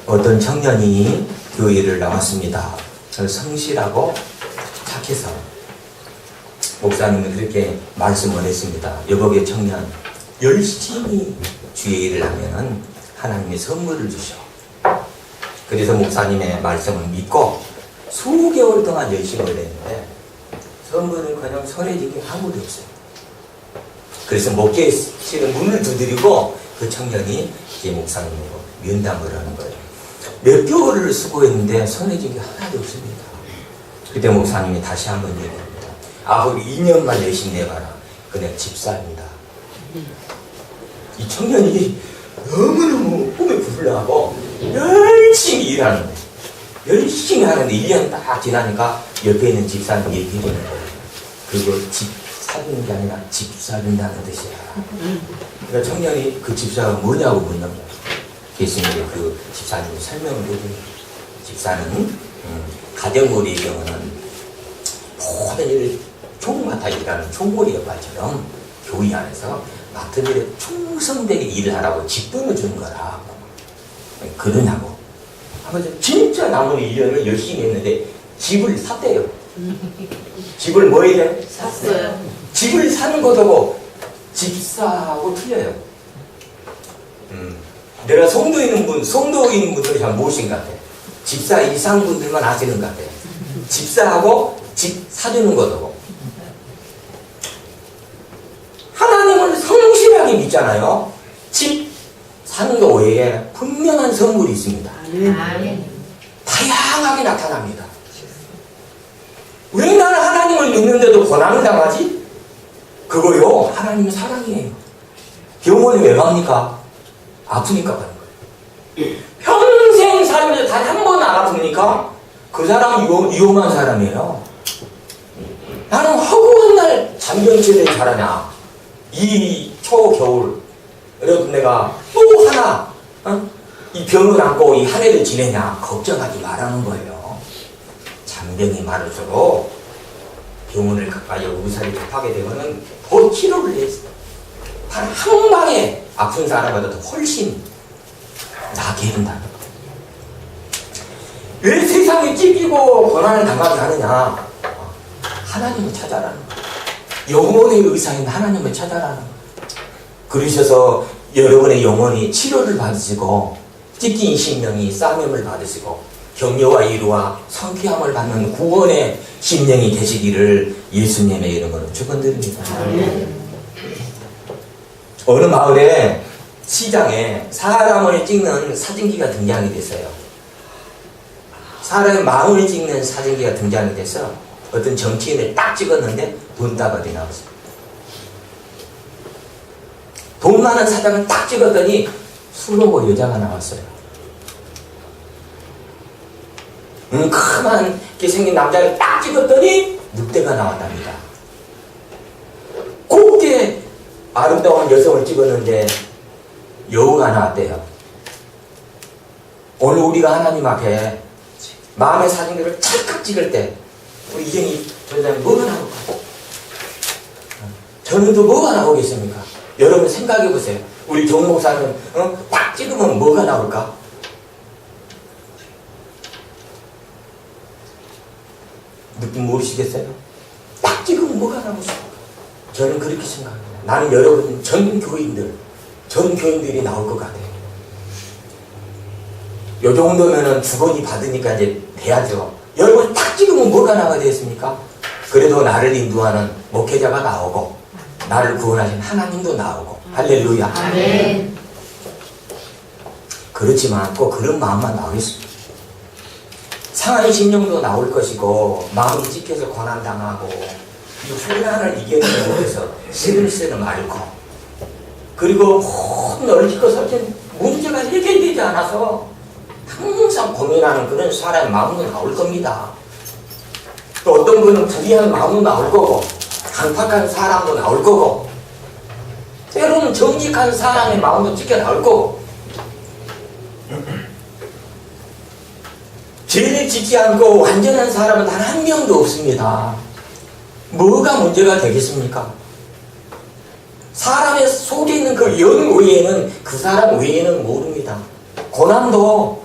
어떤 청년이 교회를 나왔습니다. 성실하고 착해서 목사님은 그렇게 말씀을 했습니다. 여복의 청년, 열심히 주의 일을 하면은 하나님이 선물을 주셔. 그래서 목사님의 말씀을 믿고 수개월 동안 열심히 했는데 선물은 그냥 손에 쥐기 아무도 없어요. 그래서 목회실은 문을 두드리고 그 청년이 이제 목사님으로 면담을 하는 거예요. 몇 개월을 수고했는데 손에 쥐기 하나도 없습니다. 그때 목사님이 다시 한번 얘기합니다. 앞으로 2년만 열심히 해봐라. 그냥 집사입니다. 이 청년이 너무너무 꿈에 부풀려하고 열심히 일하는 거예요. 열심히 하는데 1년 딱 지나니까 옆에 있는 집사님 얘기해 주는 거예요. 그거 집 사주는 게 아니라 집 사준다는 뜻이야. 그러니까 청년이 그 집사가 뭐냐고 묻는 거예요. 예수님이 그 집사님이 설명을 해줍니다. 집사는 가정놀이의 경우는 모든 일을 총맡아 일하는 총무리 역할처럼 교회 안에서 맡은 일에 충성되게 일을 하라고 직분을 주는 거라. 그러냐고. 하면서 진짜 남은 1년을 열심히 했는데 집을 샀대요. 집을 뭐 해야 돼? 샀어요. 집을 사는 것하고 집사하고 틀려요. 내가 송도에 있는 분들이 잘 모르신 것 같아. 집사 이상 분들만 아시는 것 같아. 집사하고 집 사주는 것하고. 하나님을 성실하게 믿잖아요. 집 사는 것 외에 분명한 선물이 있습니다. 다양하게 나타납니다. 왜 나는 하나님을 믿는데도 고난을 당하지? 그거요, 하나님은 사랑이에요. 병원에 왜 갑니까? 아프니까 가는 거예요. 평생 살면서 단 한 번 안 아프니까 그 사람은 위험한 사람이에요. 나는 허구한 날 잔병치레를 잘하냐? 이 초겨울 그래도 내가 또 하나 이 병을 안고 이 한 해를 지내냐? 걱정하지 말라는 거예요. 잔병이 많을수록 병원을 가까이 의사를 접하게 되면은 더 치료를 해서 단 한 방에 아픈 사람보다 더 훨씬 나게 해준다는 거예요. 왜 세상에 찢기고 고난을 당하게 하느냐? 하나님을 찾아라는 거예요. 영혼의 의사인 하나님을 찾아라는 거예요. 그러셔서 여러분의 영혼이 치료를 받으시고 찢긴 심령이 싸매을 받으시고 격려와 위로와 성쾌함을 받는 구원의 심령이 되시기를 예수님의 이름으로 축원드립니다. 어느 마을에 시장에 사람을 찍는 사진기가 등장이 됐어요. 사람의 마음을 찍는 사진기가 등장이 돼서 어떤 정치인을 딱 찍었는데 돈다발이 나왔어요. 돈 많은 사장을 딱 찍었더니 술 먹고 여자가 나왔어요. 크게 생긴 남자를 딱 찍었더니 늑대가 나왔답니다. 곱게 아름다운 여성을 찍었는데 여우가 나왔대요. 오늘 우리가 하나님 앞에 마음의 사진들을 찰칵 찍을 때 우리 이경이 전사님 뭐가 나올까? 저는 또 뭐가 나오겠습니까? 여러분 생각해 보세요. 우리 정 목사님 딱 찍으면 뭐가 나올까? 느낌 모르시겠어요? 딱 찍으면 뭐가 나오실까? 저는 그렇게 생각합니다. 나는 여러분 전 교인들이 나올 것 같아요. 요 정도면은 주거니 받으니까 이제 돼야죠. 여러분 딱 찍으면 뭐가 나와야 되겠습니까? 그래도 나를 인도하는 목회자가 나오고 나를 구원하신 하나님도 나오고 할렐루야. 아멘. 그렇지만 꼭 그런 마음만 나오겠습니다. 상한 심령도 나올 것이고 마음이 찢겨서 고난당하고 훈련을 이겨내기 위해서 스름스름 앓고 그리고 널찍고 설진 문제가 해결되지 않아서 항상 고민하는 그런 사람의 마음도 나올 겁니다. 또 어떤 분은 불의한 마음도 나올 거고 강팍한 사람도 나올 거고 때로는 정직한 사람의 마음도 찢겨 나올 거고 죄를 짓지 않고 완전한 사람은 단 한 명도 없습니다. 뭐가 문제가 되겠습니까? 사람의 속에 있는 그 영 외에는 그 사람 외에는 모릅니다. 고난도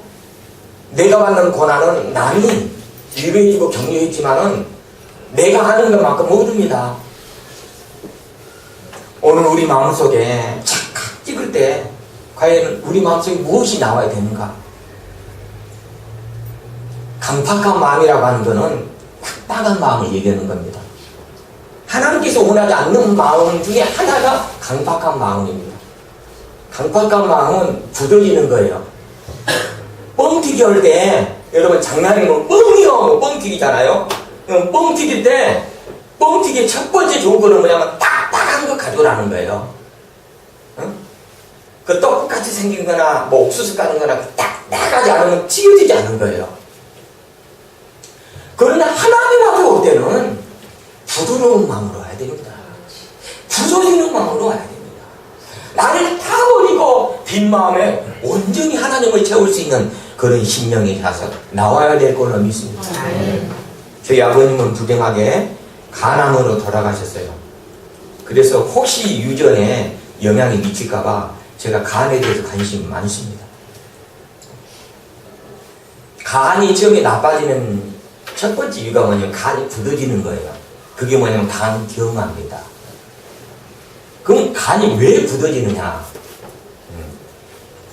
내가 받는 고난은 남이 위로해주고 격려했지만은 내가 하는 것만큼 모릅니다. 오늘 우리 마음속에 착각 찍을 때 과연 우리 마음속에 무엇이 나와야 되는가? 강팍한 마음이라고 하는 것은 딱딱한 마음을 얘기하는 겁니다. 하나님께서 원하지 않는 마음 중에 하나가 강팍한 마음입니다. 강팍한 마음은 굳어지는 거예요. 뻥튀기 할 때 여러분 장난이면 뻥이요 뻥튀기잖아요. 뻥튀기 때 뻥튀기의 첫 번째 조건은 뭐냐면 딱딱한 거 가져오라는 거예요. 응? 그 떡국같이 생긴 거나 뭐 옥수수 같은 거나 딱딱하지 않으면 튀겨지지 않는 거예요. 그러나 하나님 앞에 올 때는 부드러운 마음으로 와야 됩니다. 부서지는 마음으로 와야 됩니다. 나를 다 버리고 빈 마음에 온전히 하나님을 채울 수 있는 그런 심령이 가서 나와야 될 걸로 믿습니다. 저희 아버님은 불행하게 간암으로 돌아가셨어요. 그래서 혹시 유전에 영향이 미칠까봐 제가 간에 대해서 관심이 많습니다. 간이 처음에 나빠지는 첫 번째 이유가 뭐냐면 간이 굳어지는 거예요. 그게 뭐냐면 간경화입니다. 그럼 간이 왜 굳어지느냐?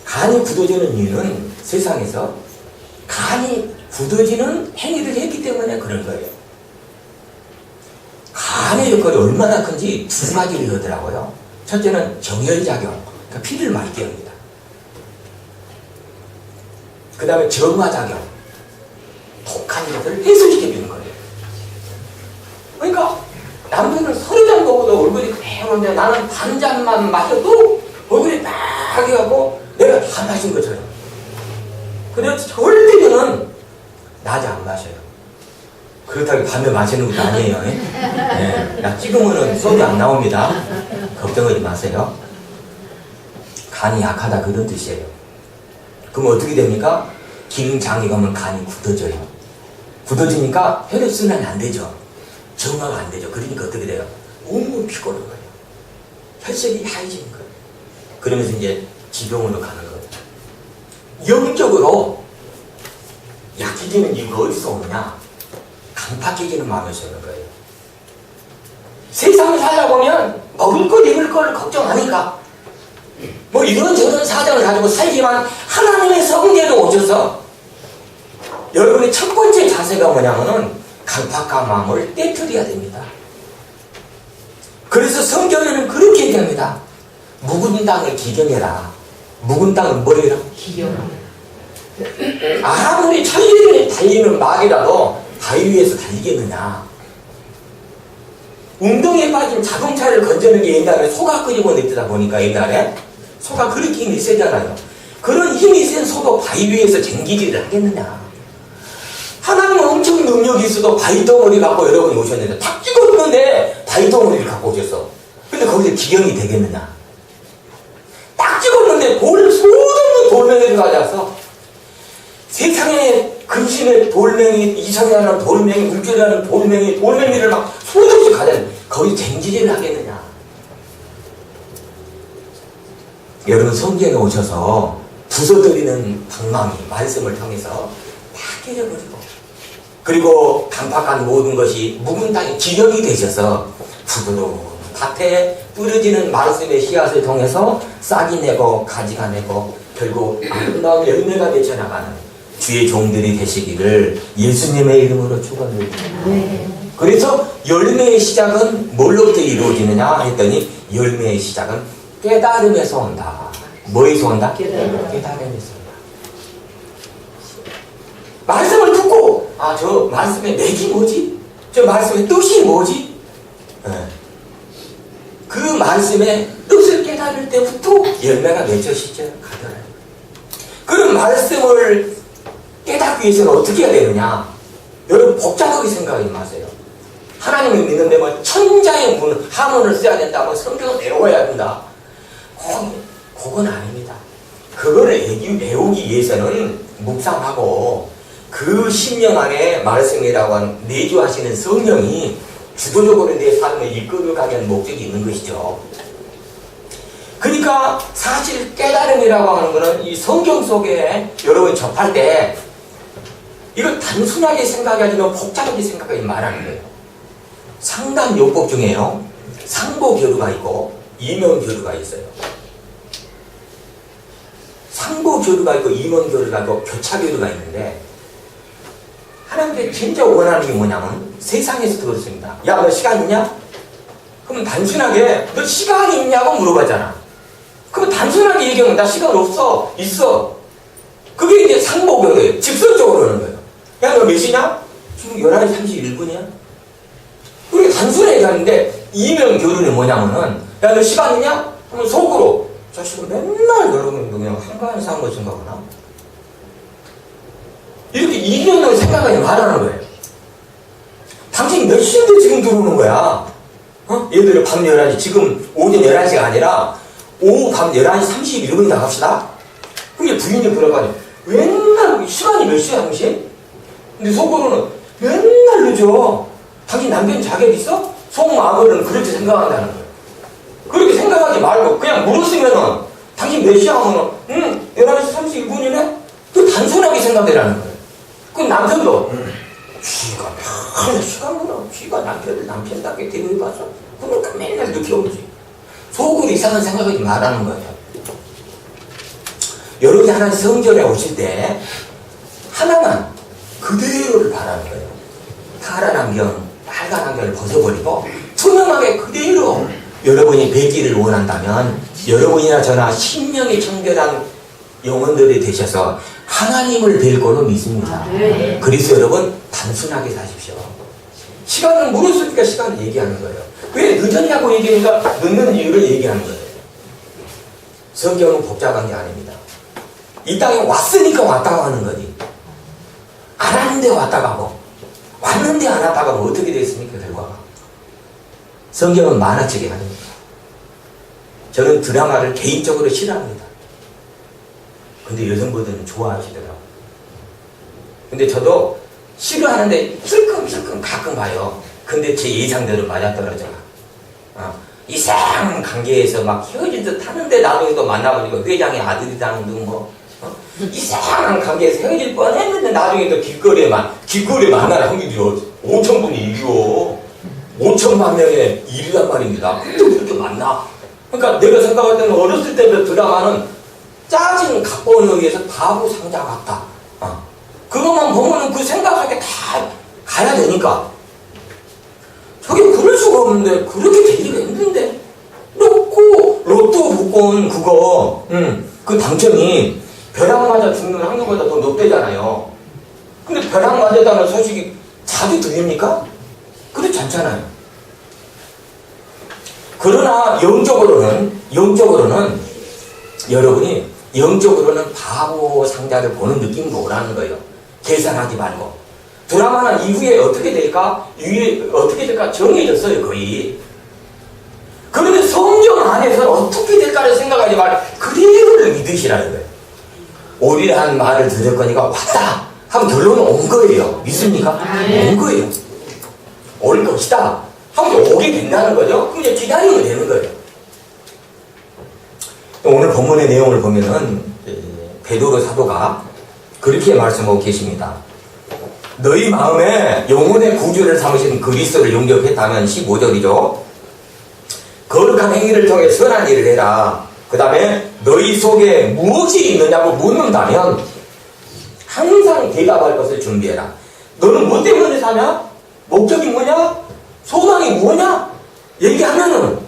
간이 굳어지는 이유는 세상에서 간이 굳어지는 행위를 했기 때문에 그런 거예요. 간의 역할이 얼마나 큰지 두 가지를 하더라고요. 첫째는 정혈작용, 그러니까 피를 맑게 합니다. 그 다음에 정화작용, 독한 것을 해소시켜주는 거예요. 그러니까 남들은 서너 잔 먹어도 얼굴이 매운데 나는 반 잔만 마셔도 얼굴이 빨개갖고 내가 다 마신 것처럼. 그래서 절대로는 낮에 안 마셔요. 그렇다고 밤에 마시는 것도 아니에요. 나 찍으면은 소리 안 나옵니다. 걱정하지 마세요. 간이 약하다 그런 뜻이에요. 그럼 어떻게 됩니까? 기능장애 가면 간이 굳어져요. 굳어지니까 혈액순환이 안 되죠. 정화가 안 되죠. 그러니까 어떻게 돼요? 온몸 피곤한 거예요. 혈색이 하얘지는 거예요. 그러면서 이제 지병으로 가는 거예요. 영적으로 약해지는 이유가 어디서 오느냐? 강팍해지는 마음에서 오는 거예요. 세상을 살다 보면 먹을 것, 입을 걸 걱정하니까 뭐 이런저런 사정을 가지고 살지만 하나님의 성제로 오셔서 여러분의 첫 번째 자세가 뭐냐면은 강팍한 마음을 떼트려야 됩니다. 그래서 성경에는 그렇게 얘기합니다. 묵은 땅을 기경해라. 묵은 땅은 뭐래라? 기경. 아무리 천리를 달리는 말이라도 바위 위에서 달리겠느냐. 웅덩이에 빠진 자동차를 건져는 게 옛날에 소가 끓이고 냈다 보니까 옛날에 소가 그렇게 힘이 세잖아요. 그런 힘이 센 소도 바위 위에서 쟁기질을 하겠느냐. 하나님은 엄청 능력이 있어도 바위덩어리 갖고 여러분이 오셨는데 탁 찍었는데 바위덩어리를 갖고 오셨어. 근데 거기서 기경이 되겠느냐. 딱 찍었는데 소없는 돌멩이를 가져와서 세상에 근심의 돌멩이, 이상하는 돌멩이, 물결하는 돌멩이를 막 소없이 가져왔는데 거기 쟁기질을 하겠느냐. 여러분 성경에 오셔서 부서뜨리는 방망이 말씀을 통해서 다 깨져버리고 그리고 강팍한 모든 것이 묵은 땅에 기경이 되셔서 부드러운 밭에 뿌려지는 말씀의 씨앗을 통해서 싹이 내고 가지가 내고 결국 아름다운 열매가 되쳐나가는 주의 종들이 되시기를 예수님의 이름으로 축원드립니다. 그래서 열매의 시작은 뭘로부터 이루어지느냐 했더니 열매의 시작은 깨달음에서 온다. 뭐에서 온다? 깨달음에서 온다. 말씀을 듣고 저 말씀의 맥이 뭐지? 저 말씀의 뜻이 뭐지? 그 말씀의 뜻을 깨달을 때부터 열매가 맺혀지죠. 가더라고요. 그런 말씀을 깨닫기 위해서는 어떻게 해야 되느냐? 여러분 복잡하게 생각하지 마세요. 하나님을 믿는데 뭐 천자의 문, 하문을 써야 된다, 뭐 성경을 배워야 된다. 그건 아닙니다. 그거를 배우기 위해서는 묵상하고 그 심령 안에 말씀이라고 하는 내주하시는 성령이 주도적으로 내 삶을 이끌어가게 하는 목적이 있는 것이죠. 그러니까 사실 깨달음이라고 하는 거는 이 성경 속에 여러분이 접할 때 이걸 단순하게 생각하지 않으면 복잡하게 생각하지 말하는 거예요. 상담 요법 중에요. 상보교류가 있고 이면교류가 있어요. 상보교류가 있고 이면교류가 있고 교차교류가 있는데 하나님께 진짜 원하는 게 뭐냐면 세상에서 그렇습니다. 야, 너 시간 있냐? 그러면 단순하게 너 시간 있냐고 물어봤잖아. 그럼 단순하게 얘기하면 나 시간 없어. 있어. 그게 이제 상보교류예요. 직설적으로 그러는 거예요. 야, 너 몇 시냐? 지금 11시 31분이야. 그게 단순하게 얘기하는데 이면교류는 뭐냐면은 야, 너 시간 있냐? 그러면 속으로 자식은 맨날 여러분 그냥 한가한 상거 생각하나? 이렇게 이면을 생각하지 말하는 거예요. 당신이 몇 시인데 지금 들어오는 거야? 예를 들어 밤 11시, 지금 오전 11시가 아니라 오후 밤 11시 31분이다 합시다. 그럼 이제 부인이 들어가죠. 맨날 시간이 몇 시야 당신? 근데 속으로는 맨날 늦어. 당신 남편 자격 있어? 속마음으로는 그렇게 생각한다는 거예요. 그렇게 생각하지 말고 그냥 물었으면은 당신 몇 시야 하면은 11시 31분이네? 그 단순하게 생각해라는 거예요. 그 남편도 쥐가 맨날 시간 물어. 쥐가 남편답게 대우해봤어? 그러니까 맨날 늦게 오지. 속으로 이상한 생각하지 말라는 거예요. 여러분이 하나님 성전에 오실 때 하나만 그대로를 바라는 거예요. 파란 안경, 빨간 안경을 벗어버리고 투명하게 그대로 여러분이 뵙기를 원한다면 여러분이나 저나 심령이 청결한 영혼들이 되셔서 하나님을 뵐 거로 믿습니다. 그래서 여러분 단순하게 사십시오. 시간을 물었으니까 시간을 얘기하는 거예요. 왜 늦었냐고 얘기하니까 늦는 이유를 얘기하는 거예요. 성경은 복잡한 게 아닙니다. 이 땅에 왔으니까 왔다고 하는 거지. 안 왔는데 왔다 가고 왔는데 안 왔다 가면 어떻게 되겠습니까 결과가? 성경은 만화책이 아닙니다. 저는 드라마를 개인적으로 싫어합니다. 근데 여성분들은 좋아하시더라고요. 근데 저도 싫어하는데 슬금 가끔 봐요. 근데 제 예상대로 맞아떨어져요. 이상한 관계에서 막 헤어질 듯 하는데 나중에 또 만나보니까 회장의 아들이라는 등 뭐 이상한 관계에서 헤어질 뻔했는데 나중에 또 길거리에 만날 확률이 5,000분이 일이요. 5천만 명의 일이란 말입니다. 근데 그렇게 만나. 그러니까 내가 생각할 때는 어렸을 때부터 드라마는 짜증 각본에 의해서 바보 상자 같다. 그것만 보면은 그 생각 속에 다 가야 되니까. 저게 그럴 수가 없는데, 그렇게 되기가 힘든데. 로또 복권 그거, 그 당첨이 벼락 맞아 죽는 확률보다 더 높대잖아요. 근데 벼락 맞았다는 소식이 자주 들립니까? 그렇지 않잖아요. 그러나 영적으로는 여러분이 영적으로는 바보 상자를 보는 느낌으로 오라는 거예요. 계산하지 말고. 드라마는 이후에 어떻게 될까? 정해졌어요, 거의. 그런데 성경 안에서는 어떻게 될까를 생각하지 말고 그대로를 믿으시라는 거예요. 오리라는 말을 들을 거니까 왔다 하면 결론은 온 거예요. 믿습니까? 온 거예요. 올 것이다 하면 오게 된다는 거죠. 그럼 이제 기다리면 되는 거예요. 오늘 본문의 내용을 보면은 베드로 사도가 그렇게 말씀하고 계십니다. 너희 마음에 영혼의 구주를 삼으신 그리스도를 영접했다면 15절이죠. 거룩한 행위를 통해 선한 일을 해라. 그 다음에 너희 속에 무엇이 있느냐고 묻는다면 항상 대답할 것을 준비해라. 너는 뭐 때문에 사냐? 목적이 뭐냐? 소망이 뭐냐? 얘기하면은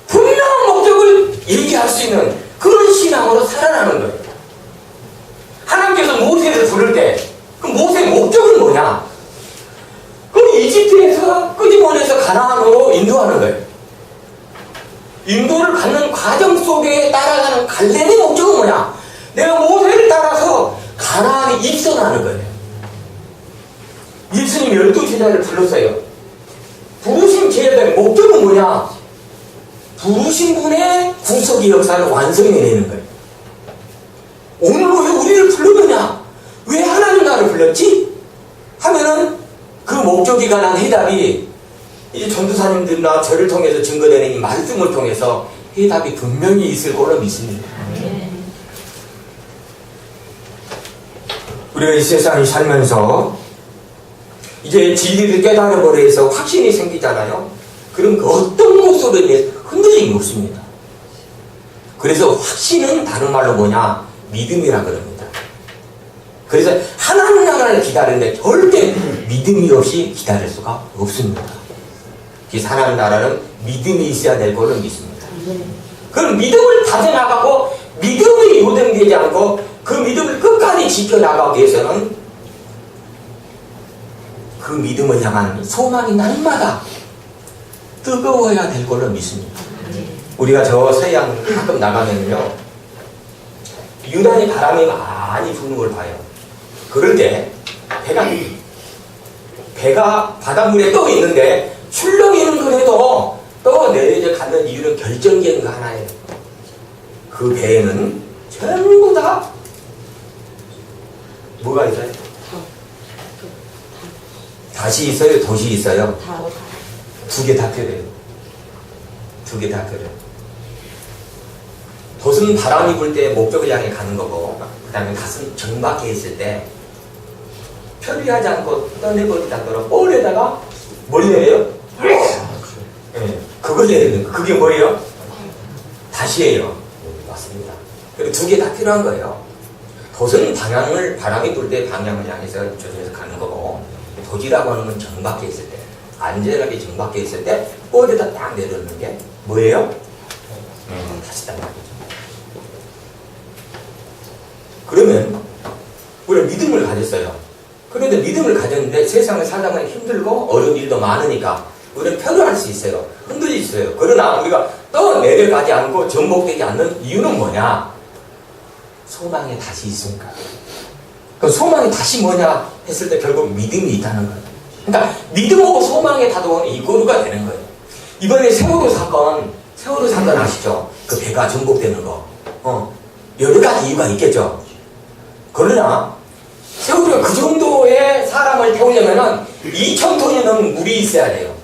분명한 목적을 얘기할 수 있는 그런 신앙으로 살아나는 거예요. 하나님께서 모세를 부를 때 그 모세의 목적은 뭐냐? 그럼 이집트에서 끄집어내서 가나안으로 인도하는 거예요. 인도를 갖는 과정 속에 따라가는 갈렙의 목적은 뭐냐? 내가 모세를 따라서 가나안에 입성하는 거예요. 예수님 12제자를 불렀어요. 부르신 제자의 목적은 뭐냐? 부르신 분의 구속의 역사를 완성해내는 거예요. 오늘 왜 우리를 불렀느냐? 왜 하나님 나를 불렀지? 하면은 그 목적에 관한 해답이 이제 전도사님들이나 저를 통해서 증거되는 이 말씀을 통해서 해답이 분명히 있을 걸로 믿습니다. 우리가 이 세상에 살면서 이제 진리를 깨달아버려서 확신이 생기잖아요. 그럼 그 어떤 것으로 인해 흔들림이 없습니다. 그래서 확신은 다른 말로 뭐냐? 믿음이라 그럽니다. 그래서 하나님 나라를 기다리는데 절대 믿음이 없이 기다릴 수가 없습니다. 그래서 하나님 나라는 믿음이 있어야 될 걸로 믿습니다. 그럼 믿음을 다져나가고 믿음이 요동되지 않고 그 믿음을 끝까지 지켜나가기 위해서는 그 믿음을 향한 소망이 날마다 뜨거워야 될 걸로 믿습니다. 우리가 저 서해안 가끔 나가면요, 유난히 바람이 많이 부는 걸 봐요. 그럴 때 배가 바닷물에 떠 있는데 출렁이는 거라도 떠 내려져 가는 이유는 결정적인 거 하나예요. 그 배에는 전부 다 뭐가 있어요? 닷이 있어요? 돛이 있어요? 두 개 다 필요해요. 두 개 다 필요해요. 돛은 바람이 불 때 목적을 향해 가는 거고, 그 다음에 닷은 정박해 있을 때 편리하지 않고 떠내버리지 않도록 볼에다가 뭘 내려요? 네, 그걸 내리는 거. 그게 뭐예요? 닷이에요. 맞습니다. 그리고 두 개 다 필요한 거예요. 돛은 방향을, 바람이 불 때 방향을 향해서 조정해서 가는 거고, 돛이라고 하는 건 정박해 있을 때, 안전하게 정박해 있을 때 볼에다 딱 내려놓는 게 뭐예요? 닷이단 말이죠. 그러면 우리가 믿음을 가졌어요. 그런데 믿음을 가졌는데 세상을 살다 보니 힘들고 어려운 일도 많으니까 우리는 편안할 수 있어요. 흔들릴 수 있어요. 그러나 우리가 떠 내려가지 않고 전복되지 않는 이유는 뭐냐? 소망에 다시 있으니까. 그 소망이 다시 뭐냐 했을 때 결국 믿음이 있다는 거예요. 그러니까 믿음하고 소망에 다도는 이거가 되는 거예요. 이번에 세월호 사건 아시죠? 그 배가 전복되는 거. 여러 가지 이유가 있겠죠. 그러나 세월호가 그 정도의 사람을 태우려면은 2,000톤이 넘는 물이 있어야 돼요.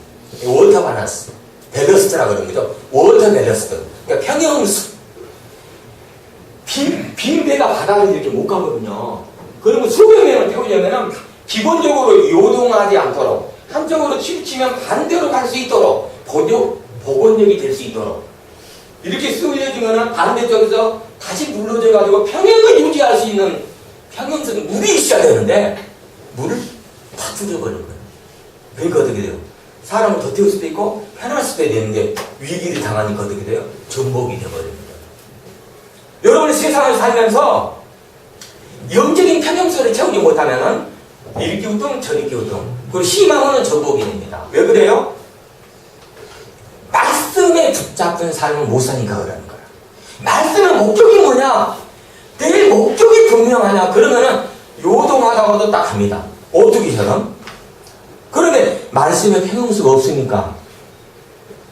워터 바라스, 밸러스트라 그러는 거죠. 워터 밸러스트. 그러니까 평형수. 빈 배가 바다를 이렇게 못 가거든요. 그러면 수백 명을 태우려면은 기본적으로 요동하지 않도록 한쪽으로 치우치면 반대로 갈 수 있도록 복원력이 될 수 있도록 이렇게 쏠려주면은 반대쪽에서 다시 물러져가지고 평형을 유지할 수 있는 평형성은 물이 있어야 되는데 물을 다 줄여버린 거예요. 그러니까 어떻게 돼요? 사람을 더 태울 수도 있고 편할 수도 있는데 위기를 당하니까 어떻게 돼요? 전복이 돼버립니다. 여러분이 세상을 살면서 영적인 평형성을 채우지 못하면은 이렇게 우동 저렇게 우동 그리고 희망은 전복이 됩니다. 왜 그래요? 말씀에 붙잡힌 삶을 못 사니까 그러는 거예요. 말씀의 목적이 뭐냐? 내 목적이 분명하냐? 그러면은 요동하다가도 딱 합니다. 오뚜기처럼. 그런데 말씀에 평형수가 없으니까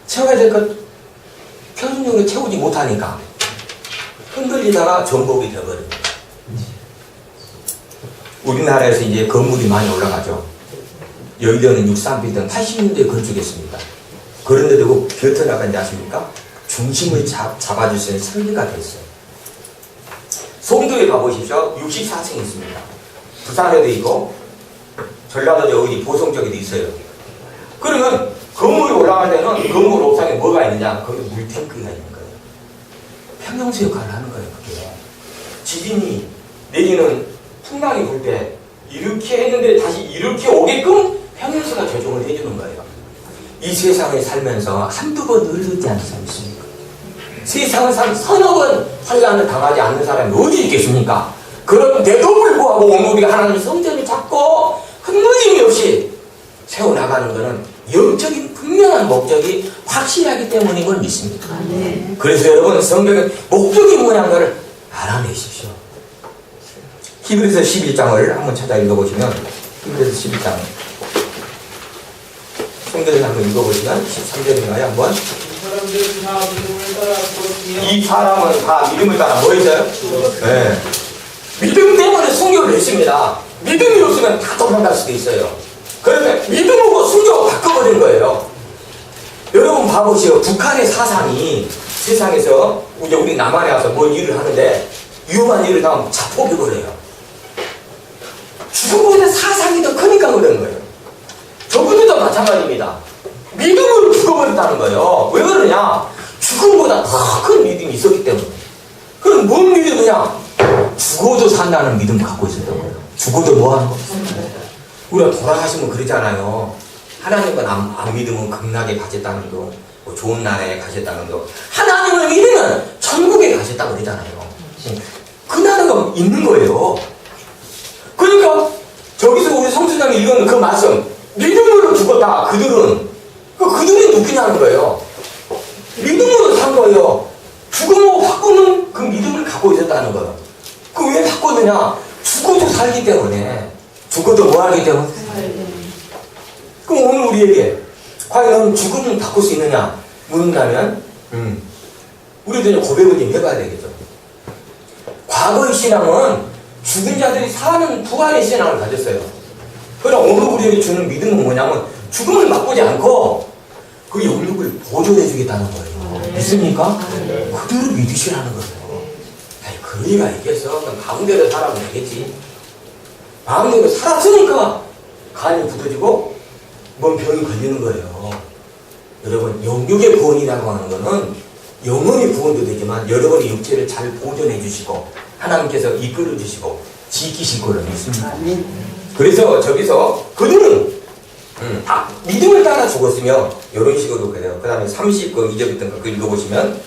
채워야 될 것 표준적으로 채우지 못하니까 흔들리다가 전복이 되어버립니다. 우리나라에서 이제 건물이 많이 올라가죠. 여의도는 63빌딩 80년대에 건축했습니다. 그런데도 그 몇 터 나간지 아십니까? 중심을 잡아줄 수 있는 설계가 됐어요. 송도에 가보십시오. 64층이 있습니다. 부산에도 있고 전라도 어디 보성 쪽에도 있어요. 그러면 건물이 올라갈 때는 건물 옥상에 뭐가 있느냐? 거기 물탱크가 있는 거예요. 평형수 역할을 하는 거예요. 그게 지진이 내리는 풍랑이 불 때 이렇게 했는데 다시 이렇게 오게끔 평형수가 조정을 해주는 거예요. 이 세상에 살면서 한두 번 흐르지 않는 사람이 있습니까? 세상을 서너 번 환난을 당하지 않는 사람이 어디 있겠습니까? 그런데도 불구하고 오늘 우리가 하나님의 성전을 잡고 흔들림이 없이 세워나가는 것은 영적인 분명한 목적이 확실하기 때문인 걸 믿습니다. 그래서 여러분 성경의 목적이 뭐냐는 걸 알아내십시오. 히브리서 11장을 한번 찾아 읽어보시면 히브리서 11장 성경을 한번 읽어보시면 13절인가요? 한번 이 사람은 다 믿음을 따라 뭐 했어요? 네. 믿음 때문에 순교를 했습니다. 믿음이 없으면 다 도망갈 수도 있어요. 그런데 믿음으로 순교가 바꿔버린 거예요. 여러분 봐보시오. 북한의 사상이 세상에서 이제 우리 남한에 와서 뭔 일을 하는데 위험한 일을 당하면 자폭해버려요. 죽음보다 사상이 더 크니까 그런 거예요. 저분들도 마찬가지입니다. 믿음으로 죽어버렸다는 거예요. 왜 그러냐? 죽음보다 더 큰 믿음이 있었기 때문에. 그럼 뭔 믿음이냐? 죽어도 산다는 믿음 갖고 있었던 거예요. 죽어도 뭐 하는 거? 우리가 돌아가시면 그러잖아요. 하나님은 안 믿으면 극락에 가셨다는 거, 뭐 좋은 나라에 가셨다는 거. 하나님을 믿으면 천국에 가셨다고 그러잖아요. 그 나라가 있는 거예요. 그러니까 저기서 우리 성수장이 읽은 그 말씀, 믿음으로 죽었다. 그들이 누구냐는 거예요. 믿음으로 산 거예요. 죽음으로 바꾸는 그 믿음을 갖고 있었다는 거예요. 그 왜 바꾸느냐? 죽어도 살기 때문에. 죽어도 뭐 하기 때문에. 그럼 오늘 우리에게 과연 너는 죽음을 바꿀 수 있느냐 묻는다면 우리도 이제 고백을 좀 해봐야 되겠죠. 과거의 신앙은 죽은 자들이 사는 부활의 신앙을 가졌어요. 그러나 오늘 우리에게 주는 믿음은 뭐냐면 죽음을 맛보지 않고 그 영육을 보존해 주겠다는 거예요. 믿습니까? 그대로 믿으시라는 거예요. 그 의가 있겠어. 마음대로 살아면 되겠지. 마음대로 살았으니까 간이 굳어지고 뭔 병이 걸리는 거예요. 여러분, 영육의 구원이라고 하는 거는 영혼의 구원도 되지만 여러분의 육체를 잘 보존해 주시고 하나님께서 이끌어 주시고 지키실 거를 믿습니다. 그래서 저기서 그들은 믿음을 따라 죽었으며 이런 식으로 그래요. 그 다음에 32절부터 그 읽어보시면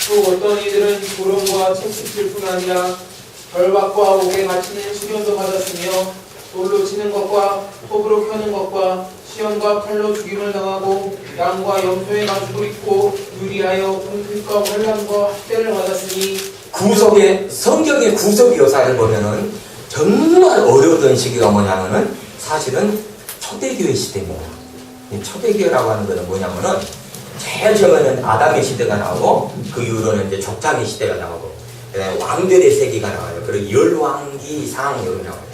또 어떤 이들은 조롱과 채찍질 뿐 아니라 결박과 옥에 갇히는 시련도 받았으며 돌로 치는 것과 톱으로 켜는 것과 시험과 칼로 죽임을 당하고 양과 염소의 가죽을 입고 유리하여 공핍과 환난과 학대를 받았으니 구속의 성경의 구속 묘사를 보면은 정말 어려웠던 시기가 뭐냐면은 사실은 초대교회 시대입니다. 초대교회라고 하는 것은 뭐냐면은 제일 처음에는 아담의 시대가 나오고 그 이후로는 이제 족장의 시대가 나오고 그다음에 왕들의 세기가 나와요. 그리고 열왕기상 이런 나와요.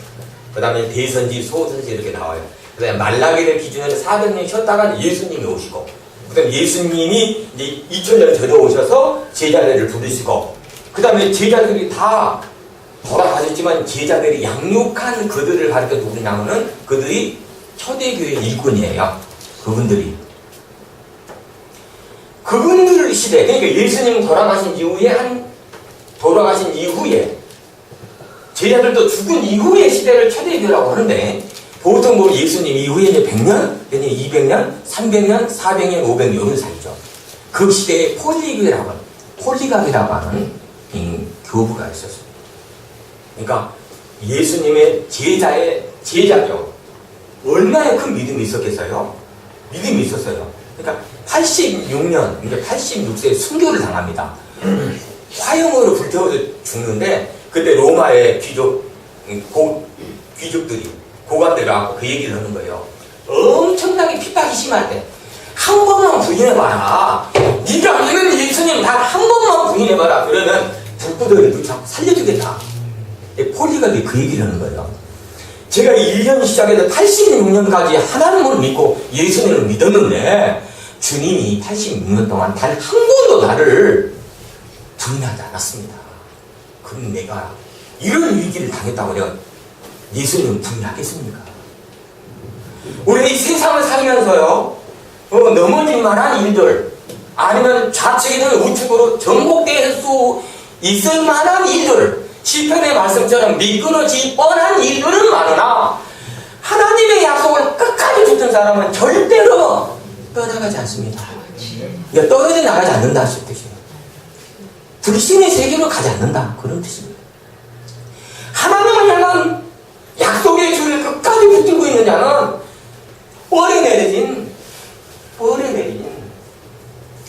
그 다음에 대선지, 소선지 이렇게 나와요. 그 다음에 말라기를 기준으로 400년 쉬었다가 예수님이 오시고 그 다음에 예수님이 이제 2000년 전에 오셔서 제자들을 부르시고 그 다음에 제자들이 다 돌아가셨지만 제자들이 양육한 그들을 가르쳐 누구냐면은 그들이 초대교회 일꾼이에요. 그분들 시대, 그러니까 예수님 돌아가신 이후에 제자들도 죽은 이후의 시대를 초대교회라고 하는데 보통 뭐 예수님 이후에 이제 100년, 200년, 300년, 400년, 500년 이런 사이죠. 그 시대에 폴리갑이라고 하는 교부가 있었습니다. 그러니까 예수님의 제자죠. 얼마나 큰 믿음이 있었겠어요? 믿음이 있었어요. 그러니까 86년, 그러니까 86세에 순교를 당합니다. 화형으로 불태워서 죽는데 그때 로마의 귀족들이 고관들이 와서 그 얘기를 하는 거예요. 엄청나게 핍박이 심할 때 한 번만 부인해봐라. 네가 믿는 예수님 단 한 번만 부인해봐라. 그러면 불구덩이를 자꾸 살려주겠다. 폴리갑이 그 얘기를 하는 거예요. 제가 1년 시작해서 86년까지 하나님을 믿고 예수님을 믿었는데 주님이 86년 동안 단 한 번도 나를 부인하지 않았습니다. 그럼 내가 이런 위기를 당했다고 내가 예수님을 부인하겠습니까? 우리 이 세상을 살면서요, 넘어질 만한 일들, 아니면 좌측이든 우측으로 전복될 수 있을 만한 일들, 시편의 말씀처럼 미끄러질 뻔한 일들은 많으나 하나님의 약속을 끝까지 붙든 사람은 절대로 떠나가지 않습니다. 그러니까 떨어져 나가지 않는다 그 뜻이에요. 불신의 세계로 가지 않는다 그런 뜻입니다. 하나님을 향한 약속의 줄을 끝까지 붙들고 있는 자는 뻘에 내려진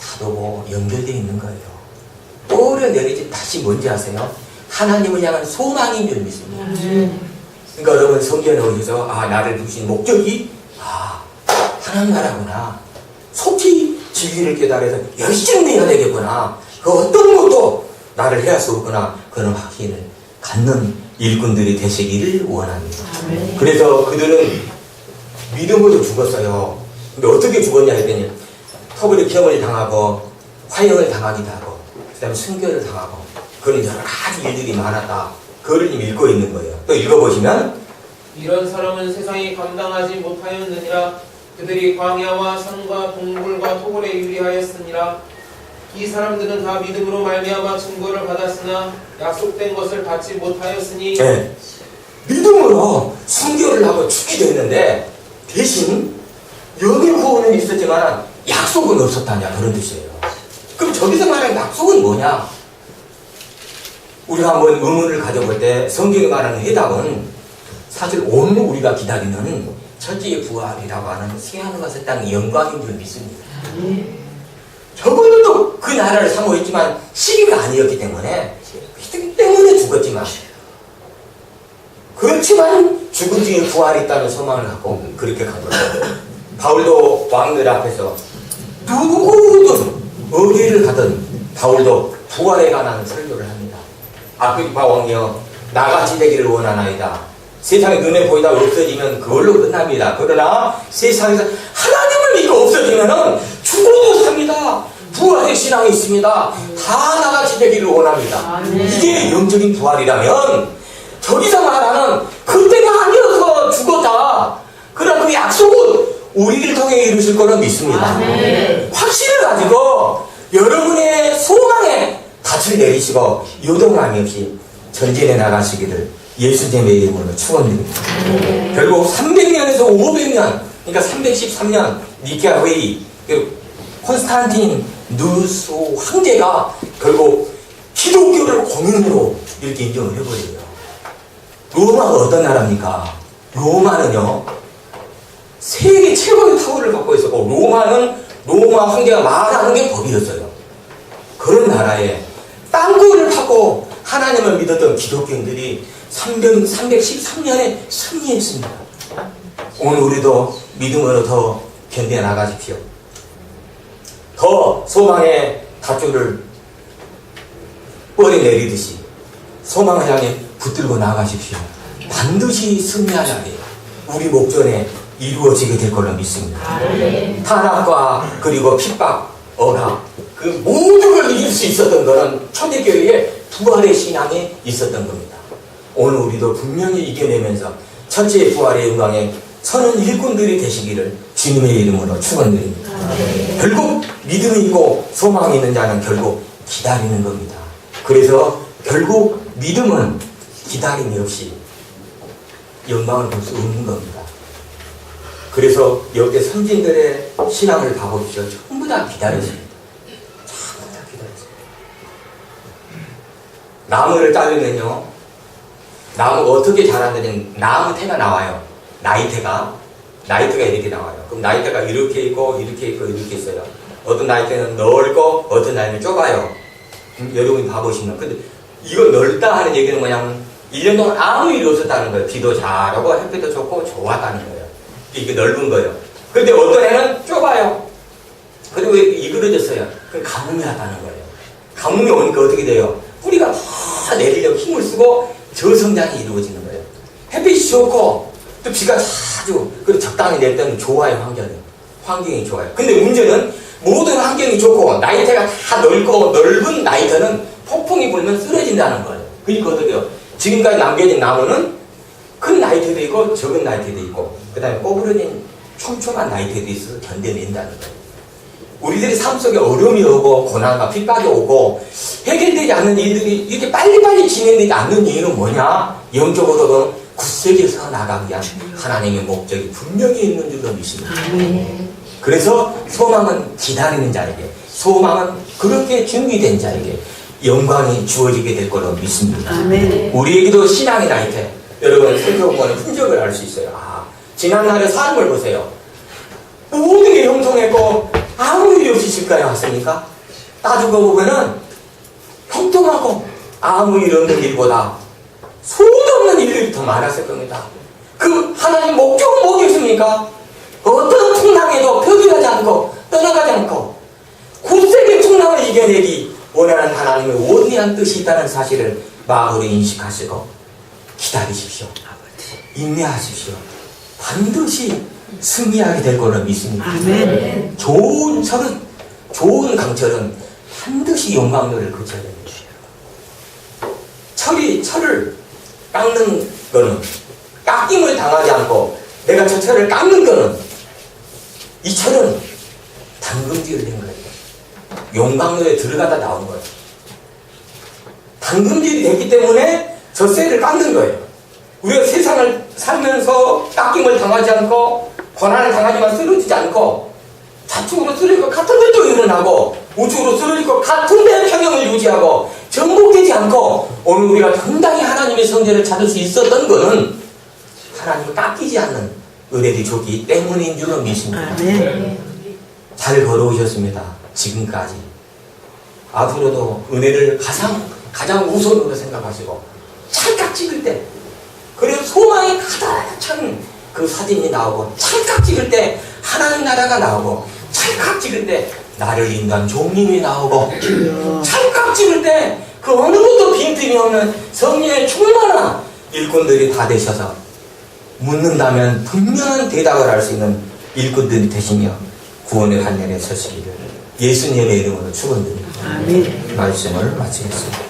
다도고 연결되어 있는 거예요. 뻘에 내려진 다시 뭔지 아세요? 하나님을 향한 소망인 줄 믿습니다. 그러니까 여러분 성경에 오셔서 나를 부르신 목적이 하나님 나라구나. 속히 진리를 깨달아서 열심히 해야 되겠구나. 그 어떤 것도 나를 해야 수 없구나. 그런 확신을 갖는 일꾼들이 되시기를 원합니다. 그래서 그들은 믿음으로 죽었어요. 근데 어떻게 죽었냐 했더니 터블의 기험을 당하고 화형을 당하기도 하고 그 다음에 순교를 당하고 그런 여러 가지 일들이 많았다. 그걸 지금 읽고 있는 거예요. 또 읽어보시면 이런 사람은 세상이 감당하지 못하였느니라. 그들이 광야와 산과 동굴과 토굴에 유리하였으니라. 이 사람들은 다 믿음으로 말미암아 증거를 받았으나 약속된 것을 받지 못하였으니 네. 믿음으로 순교를 하고 죽기도 했는데 대신 영의 구원은 있었지만 약속은 없었다냐 그런 뜻이에요. 그럼 저기서 말하는 약속은 뭐냐? 우리가 한번 의문을 가져볼 때 성경이 말하는 해답은 사실 오늘 우리가 기다리는 첫째의 부활이라고 하는 새하늘과 새 땅의 영광인 줄 믿습니다. 저분들도 그 나라를 사모했지만 시기가 아니었기 때문에 죽었지만 그렇지만 죽은 뒤에 부활이 있다는 소망을 갖고 그렇게 간 거예요. 바울도 왕들 앞에서 누구든 어디를 가든 바울도 부활에 관한 설교를 합니다. 아그리파 왕이여 나같이 되기를 원하나이다. 세상에 눈에 보이다 없어지면 그걸로 끝납니다. 그러나 세상에서 하나님을 믿고 없어지면 죽어도 삽니다. 부활의 신앙이 있습니다. 다 나같이 되기를 원합니다. 이게 영적인 부활이라면 저기서 말하는 그때가 아니어서 죽었다. 그럼 그 약속은 우리를 통해 이루실 거는 믿습니다. 확신을 가지고 여러분의 소망에 닻을 내리시고 요동함이 없이 전진해 나가시기를 예수님의 이름으로 축원드립니다. 결국 300년에서 500년, 그러니까 313년 니케아 회의, 콘스탄틴 누스 황제가 결국 기독교를 공인으로 이렇게 인정을 해버려요. 로마가 어떤 나라입니까? 로마는요 세계 최고의 파워를 갖고 있었고 로마 황제가 말하는 게 법이었어요. 그런 나라에 땅굴을 파고 하나님을 믿었던 기독교인들이 313년에 승리했습니다. 오늘 우리도 믿음으로 더 견뎌 나가십시오. 더 소망의 밧줄을 뻘에 내리듯이 소망을 향해 붙들고 나가십시오. 반드시 승리하야 돼요. 우리 목전에 이루어지게 될 걸로 믿습니다. 탄압과 그리고 핍박, 억압 그 모든 걸 이길 수 있었던 것은 초대교회의 부활의 신앙에 있었던 겁니다. 오늘 우리도 분명히 이겨내면서 첫째의 부활의 영광에 서는 일꾼들이 되시기를 주님의 이름으로 축원드립니다. 결국 믿음이 있고 소망이 있는 자는 결국 기다리는 겁니다. 그래서 결국 믿음은 기다림이 없이 영광을 볼 수 없는 겁니다. 그래서 여기 선진들의 신앙을 봐보십시오. 전부 다 기다렸습니다. 전부 다 기다렸습니다. 나무를 따르면요, 나무가 어떻게 자라느냐면 나무태가 나와요. 나이테가 이렇게 나와요. 그럼 나이테가 이렇게 있고 이렇게 있고 이렇게 있어요. 어떤 나이테는 넓고 어떤 나이테는 좁아요. 여러분이 봐보시면. 근데 이거 넓다 하는 얘기는 뭐냐면 1년 동안 아무 일이 없었다는 거예요. 비도 잘하고 햇빛도 좋고 좋았다는 거예요. 이게 넓은 거예요. 근데 어떤 애는 좁아요. 그리고 이그러졌어요. 그럼 가뭄이 왔다는 거예요. 가뭄이 오니까 어떻게 돼요? 뿌리가 다 내리려고 힘을 쓰고 저성장이 이루어지는 거예요. 햇빛이 좋고 또 비가 자주 그리고 적당히 낼 때는 좋아요. 환경이 좋아요. 근데 문제는 모든 환경이 좋고 나이테가 다 넓고 넓은 나이테는 폭풍이 불면 쓰러진다는 거예요. 그러니까 어떻게 해요? 지금까지 남겨진 나무는 큰 나이테도 있고 적은 나이테도 있고 그 다음에 꼬부러진 촘촘한 나이테도 있어서 견뎌낸다는 거예요. 우리들이 삶 속에 어려움이 오고 고난과 핍박이 오고 해결되지 않는 일들이 이렇게 빨리빨리 진행되지 않는 이유는 뭐냐? 영적으로도 굳세게서 나가기 위한 하나님의 목적이 분명히 있는 줄로 믿습니다. 그래서 소망은 기다리는 자에게, 소망은 그렇게 준비된 자에게 영광이 주어지게 될 거로 믿습니다. 우리에게도 신앙의 나이테, 여러분 살펴보면 흔적을 알 수 있어요. 지난날의 삶을 보세요. 모든 게 형통했고 아무 일이 없이 집까지 왔습니까? 따지고 보면은 형통하고 아무 일 없는 일보다 소도 없는 일들이 더 많았을 겁니다. 그 하나님 목적은 뭐겠습니까? 어떤 풍랑에도 표기하지 않고 떠나가지 않고 굳세게 풍랑을 이겨내기 원하는 하나님의 원대한 뜻이 있다는 사실을 마음으로 인식하시고 기다리십시오. 인내하십시오. 반드시 승리하게 될 거로 믿습니다. 좋은 철은, 좋은 강철은 반드시 용광로를 거쳐야 됩니다. 철을 깎는 거는, 깎임을 당하지 않고 내가 저 철을 깎는 거는, 이 철은 담금질을 된 거예요. 용광로에 들어가다 나온 거예요. 담금질이 됐기 때문에 저 쇠를 깎는 거예요. 우리가 세상을 살면서 깎임을 당하지 않고 고난을 당하지만 쓰러지지 않고 좌측으로 쓰러질 것 같은 것도 일어나고 우측으로 쓰러질 것 같은데 평형을 유지하고 정복되지 않고 오늘 우리가 당당히 하나님의 성전을 찾을 수 있었던 것은 하나님을 깎이지 않는 은혜를 줬기 때문인 줄로 믿습니다. 잘 걸어오셨습니다. 지금까지. 앞으로도 은혜를 가장 우선으로 생각하시고 찰칵 찍을 때, 그리고 소망이 가득 찬 그 사진이 나오고, 찰칵 찍을 때 하나님 나라가 나오고, 찰칵 찍을 때 나를 인도한 종님이 나오고, 찰칵 찍을 때 그 어느 것도 빈틈이 없는 성령의 충만한 일꾼들이 다 되셔서 묻는다면 분명한 대답을 할 수 있는 일꾼들이 되시며 구원의 한년에 서시기를 예수님의 이름으로 축원드립니다. 말씀을 마치겠습니다.